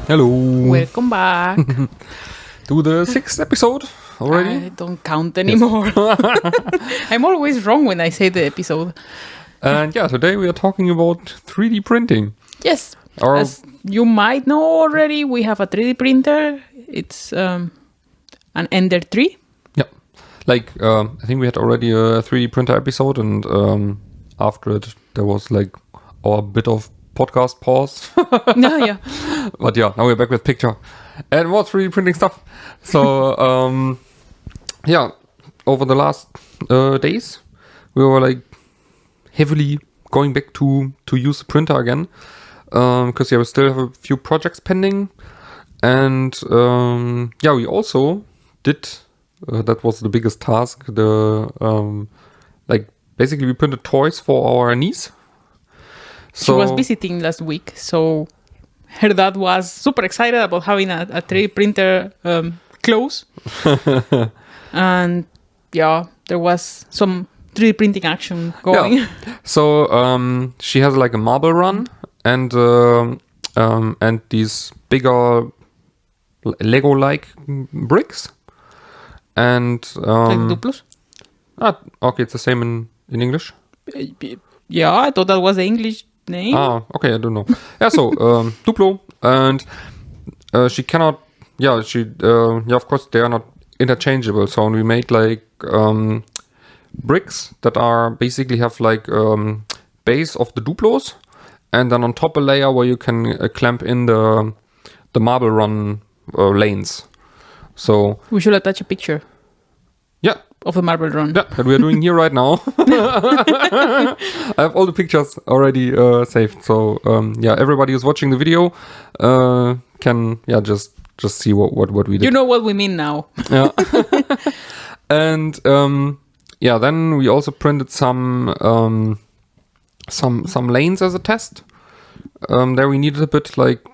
Hello. Welcome back. To the 6th episode already? I don't count anymore. I'm always wrong when I say the episode. And yeah, today we are talking about 3D printing. Yes. As you might know already, we have a 3D printer. It's an Ender 3. Yeah. Like, I think we had already a 3D printer episode, and after it, there was like our bit of podcast pause. Yeah. But yeah, now we're back with picture and more 3D printing stuff. So, yeah, over the last days, we were like heavily going back to use the printer again. Because we still have a few projects pending. And yeah, we also did, that was the biggest task, like basically we printed toys for our niece. She was visiting last week, so her dad was super excited about having a 3D printer close. And yeah, there was some 3D printing action going. Yeah. So she has like a marble run and these bigger Lego-like bricks. And like Duplos? Okay, it's the same in English. Yeah, I thought that was the English name. Okay, I don't know. Yeah, so Duplo, and she cannot. Yeah, of course they are not interchangeable. So we made like bricks that are basically have like base of the Duplos, and then on top a layer where you can clamp in the marble run lanes. So we should attach a picture. Yeah. Of the marble run. Yeah, that we are doing here right now. I have all the pictures already saved. So yeah, everybody who's watching the video can just see what we did. You know what we mean now. Yeah. And yeah, then we also printed some lanes as a test. There we needed a bit like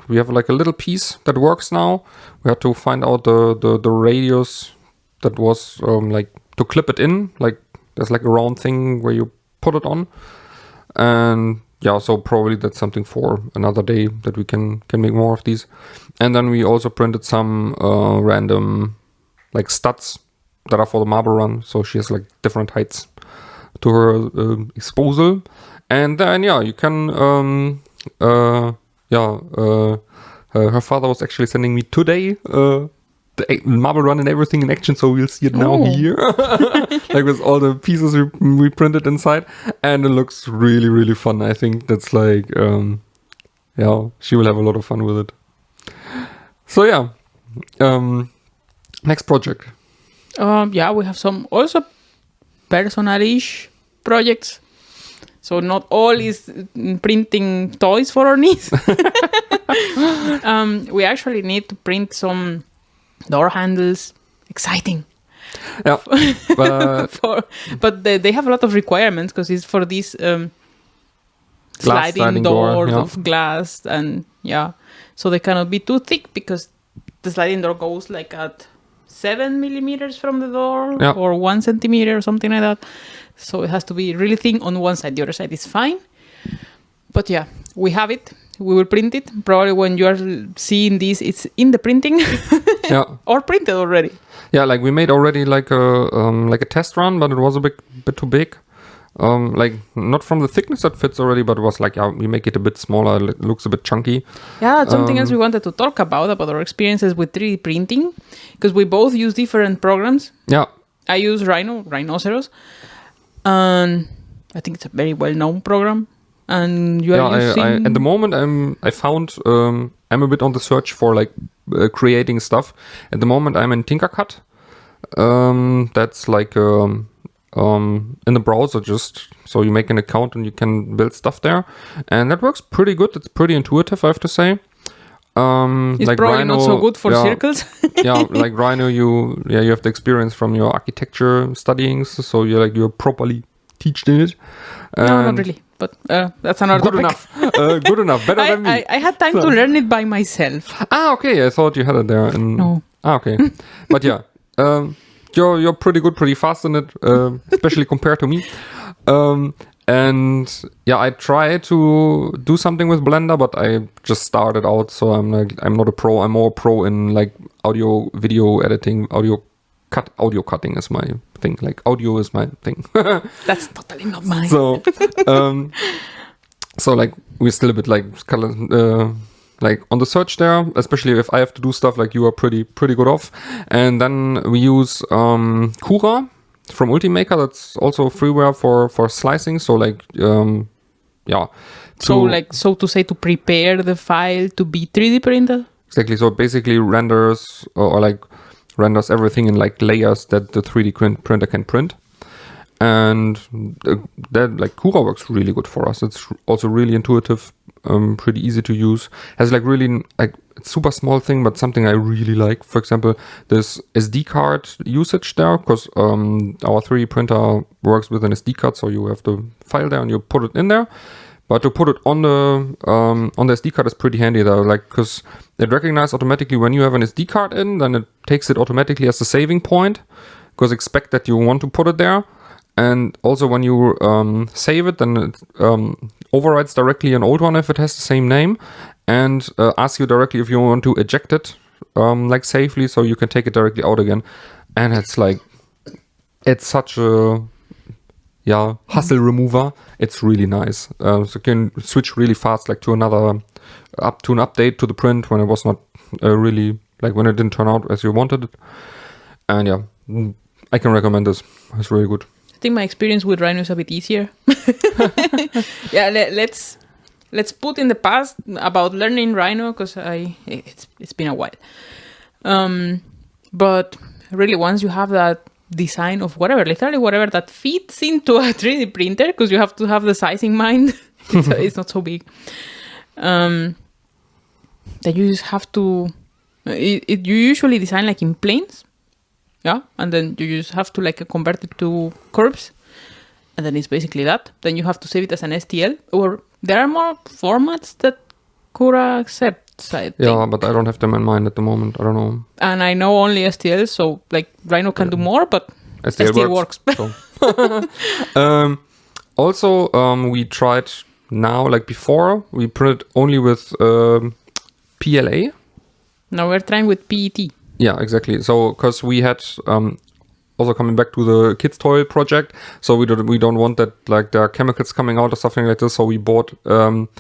we have like a little piece that works now. We had to find out the radius that was like to clip it in. Like there's like a round thing where you put it on. And yeah, so probably that's something for another day that we can make more of these. And then we also printed some random like studs that are for the marble run. So she has like different heights to her disposal. And then yeah, you can her father was actually sending me today the marble run and everything in action, so we'll see it now here. Like with all the pieces we printed inside, and it looks really, really fun. I think that's like yeah, she will have a lot of fun with it. So yeah, next project. Yeah, we have some also personal-ish projects. So not all is printing toys for our niece. We actually need to print some door handles. Exciting. Yeah. But they have a lot of requirements because it's for these sliding doors of glass, and yeah. So they cannot be too thick because the sliding door goes like at 7 millimeters from the door or 1 centimeter or something like that. So it has to be really thin on one side. The other side is fine. But yeah, we have it. We will print it. Probably when you are seeing this, it's in the printing. Yeah. Or printed already. Yeah, like we made already like a test run, but it was a bit too big. Like not from the thickness that fits already, but it was like, yeah, we make it a bit smaller. It looks a bit chunky. Yeah, that's something else we wanted to talk about our experiences with 3D printing, because we both use different programs. Yeah. I use Rhinoceros, and I think it's a very well-known program. And you are using... at the moment, I found I'm a bit on the search for like creating stuff. At the moment, I'm in Tinkercad. That's like in the browser, just so you make an account and you can build stuff there, and that works pretty good. It's pretty intuitive, I have to say. It's like probably Rhino, not so good for circles. Yeah, like Rhino, you have the experience from your architecture studying, so you're properly taught in it. No, not really. But that's another good topic. Good enough. Better than me. I had time to learn it by myself. Okay. I thought you had it there. No. Okay. But yeah, you're pretty good, pretty fast in it, especially compared to me. And yeah, I try to do something with Blender, but I just started out, so I'm not a pro. I'm more a pro in like audio, video editing, audio cutting is my thing. Like audio is my thing. That's totally not mine. So, so like we're still a bit like like on the search there, especially if I have to do stuff like you are pretty good off. And then we use Cura from Ultimaker. That's also freeware for slicing. So like yeah. So to say, to prepare the file to be 3D printed. Exactly. So basically renders or like renders everything in like layers that the 3D printer can print. And that like Cura works really good for us. It's also really intuitive, pretty easy to use. Has like really like it's super small thing, but something I really like. For example, this SD card usage there, because our 3D printer works with an SD card, so you have the file there and you put it in there. But to put it on the SD card is pretty handy though, like because it recognizes automatically when you have an SD card in, then it takes it automatically as a saving point, because expect that you want to put it there. And also when you save it, then it overwrites directly an old one if it has the same name, and asks you directly if you want to eject it like safely, so you can take it directly out again. And it's like, it's such a hassle remover. It's really nice. So you can switch really fast, like to an update to the print when it was not really, like when it didn't turn out as you wanted it. And yeah, I can recommend this. It's really good. I think my experience with Rhino is a bit easier. Yeah, let's put in the past about learning Rhino, because it's been a while. But really, once you have that design of literally whatever that fits into a 3D printer, because you have to have the size in mind. It's not so big. Then you just have to. You usually design like in planes. Yeah, and then you just have to like convert it to curves, and then it's basically that. Then you have to save it as an STL, or there are more formats that Cura accepts, I think. Yeah, but I don't have them in mind at the moment. I don't know. And I know only STL, so like Rhino can do more, but STL works. So. Also, we tried now, like before, we printed only with PLA. Now we're trying with PET. Yeah, exactly. So, because we had also coming back to the kids' toy project, so we don't want that like there are chemicals coming out or something like this. So we bought PET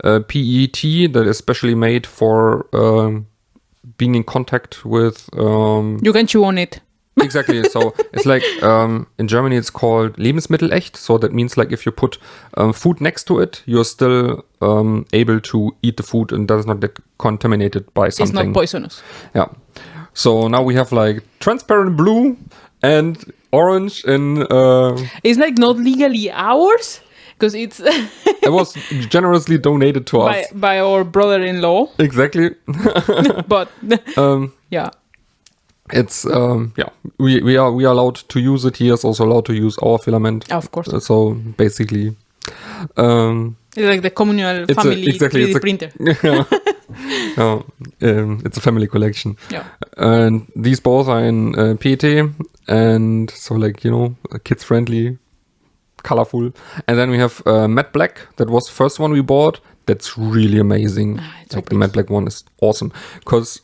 that is specially made for being in contact with. You can chew on it. Exactly. So it's like in Germany it's called Lebensmittelecht. So that means like if you put food next to it, you're still able to eat the food and does not get contaminated by something. It's not poisonous. Yeah. So now we have like transparent blue and orange in... It's like not legally ours, because it's... It was generously donated to us. By our brother-in-law. Exactly. But, yeah. It's, we are allowed to use it. He is also allowed to use our filament. Of course. So basically... it's like the communal family 3D printer. Yeah. It's a family collection. Yeah. And these both are in PET, and so like, kids friendly, colorful. And then we have matte black. That was the first one we bought. That's really amazing. Like the matte black one is awesome, because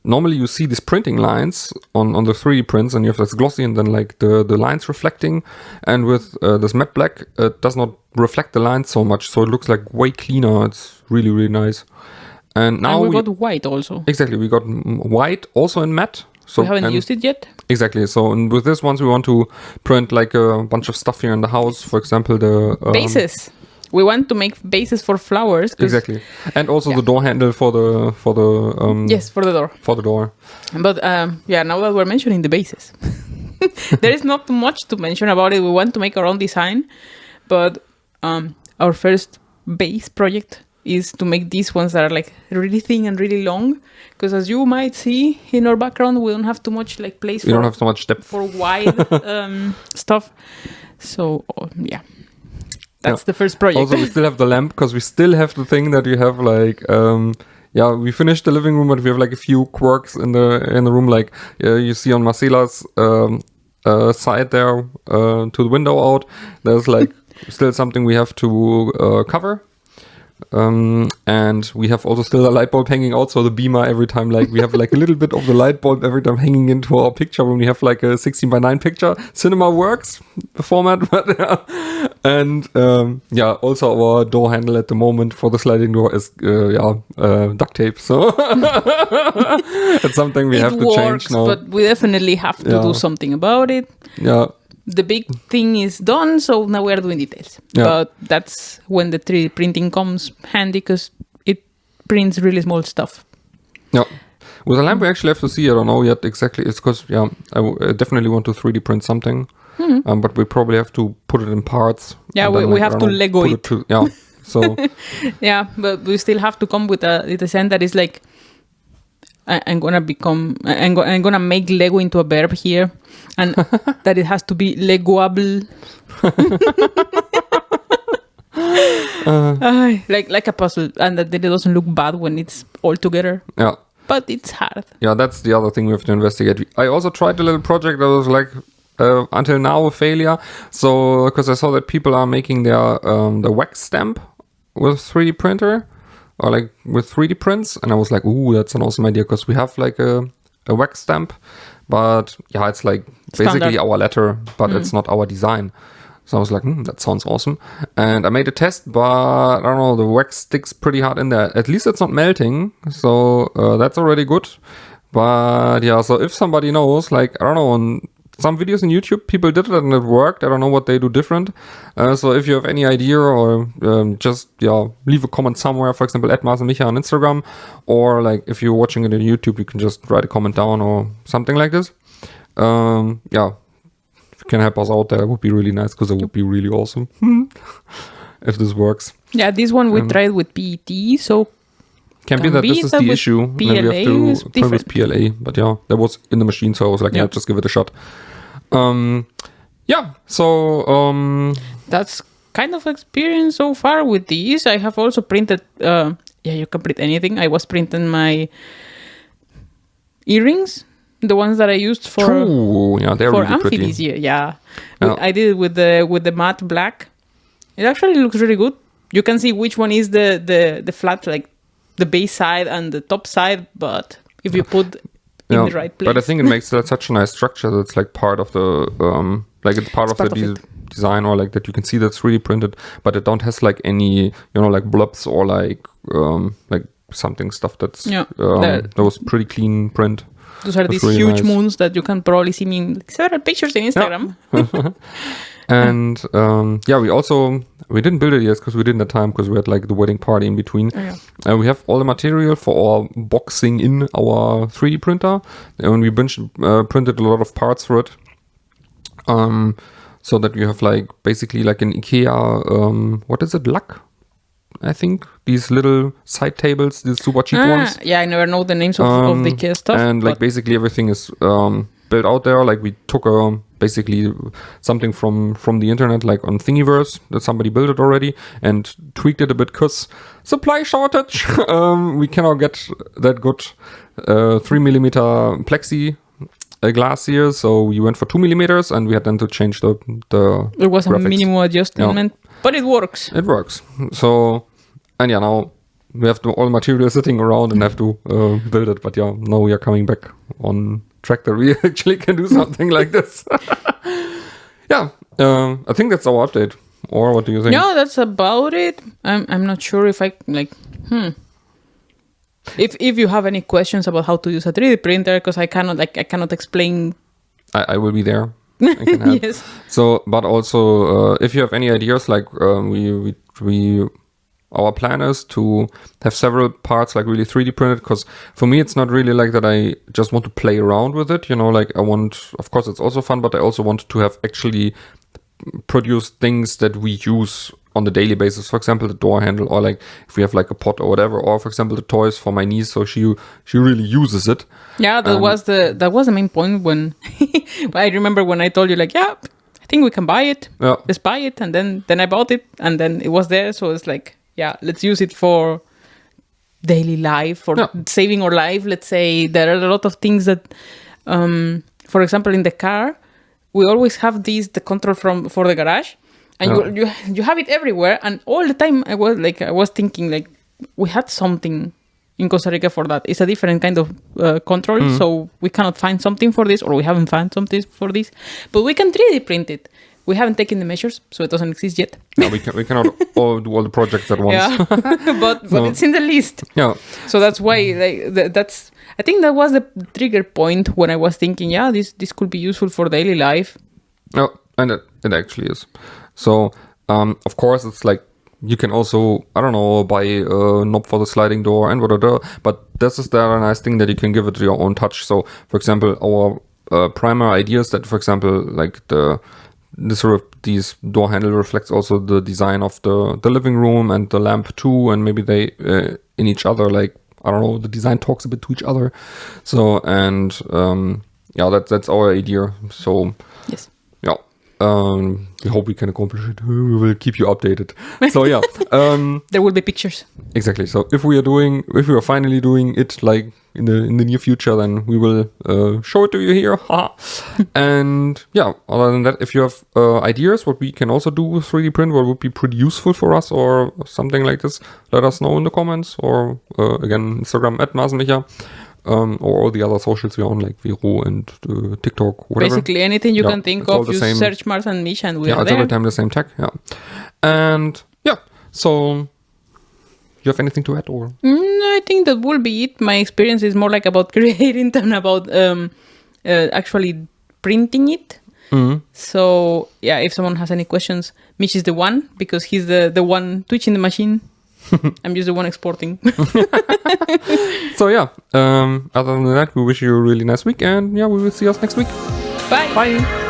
normally you see these printing lines on the 3D prints, and you have this glossy and then like the lines reflecting. And with this matte black, it does not reflect the lines so much, so it looks like way cleaner. It's really, really nice. And now we got white also. Exactly, we got white also in matte. So we haven't used it yet. Exactly. So with this ones, we want to print like a bunch of stuff here in the house. For example, the bases. We want to make bases for flowers. Exactly, and also the door handle for the yes, for the door. For the door. But now that we're mentioning the bases, there is not much to mention about it. We want to make our own design, but our first base project is to make these ones that are like really thin and really long, because as you might see in our background, we don't have too much like place. We don't have so much depth for wide stuff. So that's the first project. Also, we still have the lamp, because we still have the thing that you have like we finished the living room, but we have like a few quirks in the room, like you see on Marcela's side there to the window out. There's like still something we have to cover. And we have also still a light bulb hanging out, so the beamer every time, like we have like a little bit of the light bulb every time hanging into our picture when we have like a 16:9 picture. Cinema works, the format, but and also our door handle at the moment for the sliding door is duct tape, so it's something we have to change now. But we definitely have to do something about it. Yeah. The big thing is done, so now we are doing details. Yeah. But that's when the 3D printing comes handy, because it prints really small stuff. Yeah. With a lamp, we actually have to see. I don't know yet exactly. It's because, I definitely want to 3D print something. Mm-hmm. But we probably have to put it in parts. Yeah, we have to Lego it. So. Yeah, but we still have to come with a design that is like, I'm gonna make Lego into a verb here, and that it has to be Legoable. Like a puzzle, and that it doesn't look bad when it's all together. Yeah, but it's hard. Yeah, that's the other thing we have to investigate. I also tried a little project that was like until now a failure. So because I saw that people are making their the wax stamp with 3D printer. Or like with 3D prints, and I was like, ooh, that's an awesome idea, because we have like a wax stamp, but it's like basically standard. Our letter, but it's not our design. So I was like, that sounds awesome. And I made a test, but I don't know, the wax sticks pretty hard in there. At least it's not melting, so that's already good. But so if somebody knows, like, I don't know, on some videos on YouTube, people did it and it worked. I don't know what they do different. So if you have any idea, or just leave a comment somewhere, for example, at Marz&Micha on Instagram, or like if you're watching it on YouTube, you can just write a comment down or something like this. If you can help us out there, it would be really nice, because it would be really awesome if this works. Yeah, this one we tried with PET, so can be that this is the issue. PLA, then we have to print with PLA, but that was in the machine, so I was like, just give it a shot. That's kind of experience so far with these. I have also printed, you can print anything. I was printing my earrings, the ones that I used for they're for really pretty. this year. Yeah. I did it with the matte black. It actually looks really good. You can see which one is the flat, like the base side and the top side, but if you put in the right place. But I think it makes that such a nice structure that it's like part of the it's part of the design, or like that you can see that's really printed, but it don't has like any like blobs or like something stuff that's that was pretty clean print. Those are these really huge moons that you can probably see me in several pictures in Instagram. Yeah. And we didn't build it yet because we didn't have time, because we had like the wedding party in between. We have all the material for our boxing in our 3D printer, and we printed a lot of parts for it, so that you have like basically like an IKEA what is it, luck, I think, these little side tables, these super cheap ones. Yeah, I never know the names of the IKEA stuff. And like basically everything is built out there. Like we took basically something from the internet, like on Thingiverse, that somebody built it already, and tweaked it a bit because supply shortage. We cannot get that good 3mm plexi glass here, so we went for 2mm, and we had then to change the It was graphics. A minimal adjustment, but it works. It works. So, and now we have all the material sitting around and have to build it. But now we are coming back on track that we actually can do something like this. I think that's our update. Or what do you think? No, that's about it. I'm not sure if I like. If you have any questions about how to use a 3D printer, because I cannot explain. I will be there. I can help. Yes. So, but also, if you have any ideas, like our plan is to have several parts like really 3D printed, because for me it's not really like that I just want to play around with it, like I want, of course it's also fun, but I also want to have actually produce things that we use on the daily basis. For example, the door handle, or like if we have like a pot or whatever, or for example the toys for my niece, so she really uses it. Yeah, that was the main point when I remember when I told you like, I think we can buy it. Yeah. Let's buy it, and then I bought it, and then it was there, so it's like, let's use it for daily life, for saving our life. Let's say there are a lot of things that, for example, in the car, we always have the control for the garage, and you have it everywhere. And all the time I was thinking like we had something in Costa Rica for that. It's a different kind of control, so we cannot find something for this, or we haven't found something for this, but we can 3D print it. We haven't taken the measures, so it doesn't exist yet. No, we cannot all do all the projects at once. Yeah, but it's in the list. Yeah. So that's why that's. I think that was the trigger point when I was thinking, this could be useful for daily life. No, and it actually is. So of course it's like you can also, I don't know, buy a knob for the sliding door and whatever. But this is the other nice thing that you can give it your own touch. So for example, our primary ideas that, for example, like these door handle reflects also the design of the living room and the lamp too, and maybe they in each other, like, I don't know, the design talks a bit to each other. So and that's our idea. So yes, yeah, we hope we can accomplish it. We will keep you updated. So yeah, there will be pictures. Exactly. So if we are finally doing it like in the near future, then we will show it to you here. And yeah, other than that, if you have ideas what we can also do with 3D print, what would be pretty useful for us or something like this, let us know in the comments, or again, Instagram at Marz&Micha, or all the other socials we're on, like Vero and TikTok, whatever. Basically anything you can think of, you search Marz&Micha and we are there. Yeah, it's every time the same tag. Yeah. And yeah, so you have anything to add, or? I think that will be it. My experience is more like about creating than about actually printing it. Mm-hmm. So yeah, if someone has any questions, Mich is the one, because he's the one twitching the machine. I'm just the one exporting. So yeah, other than that, we wish you a really nice week, and yeah, we will see us next week. Bye. Bye.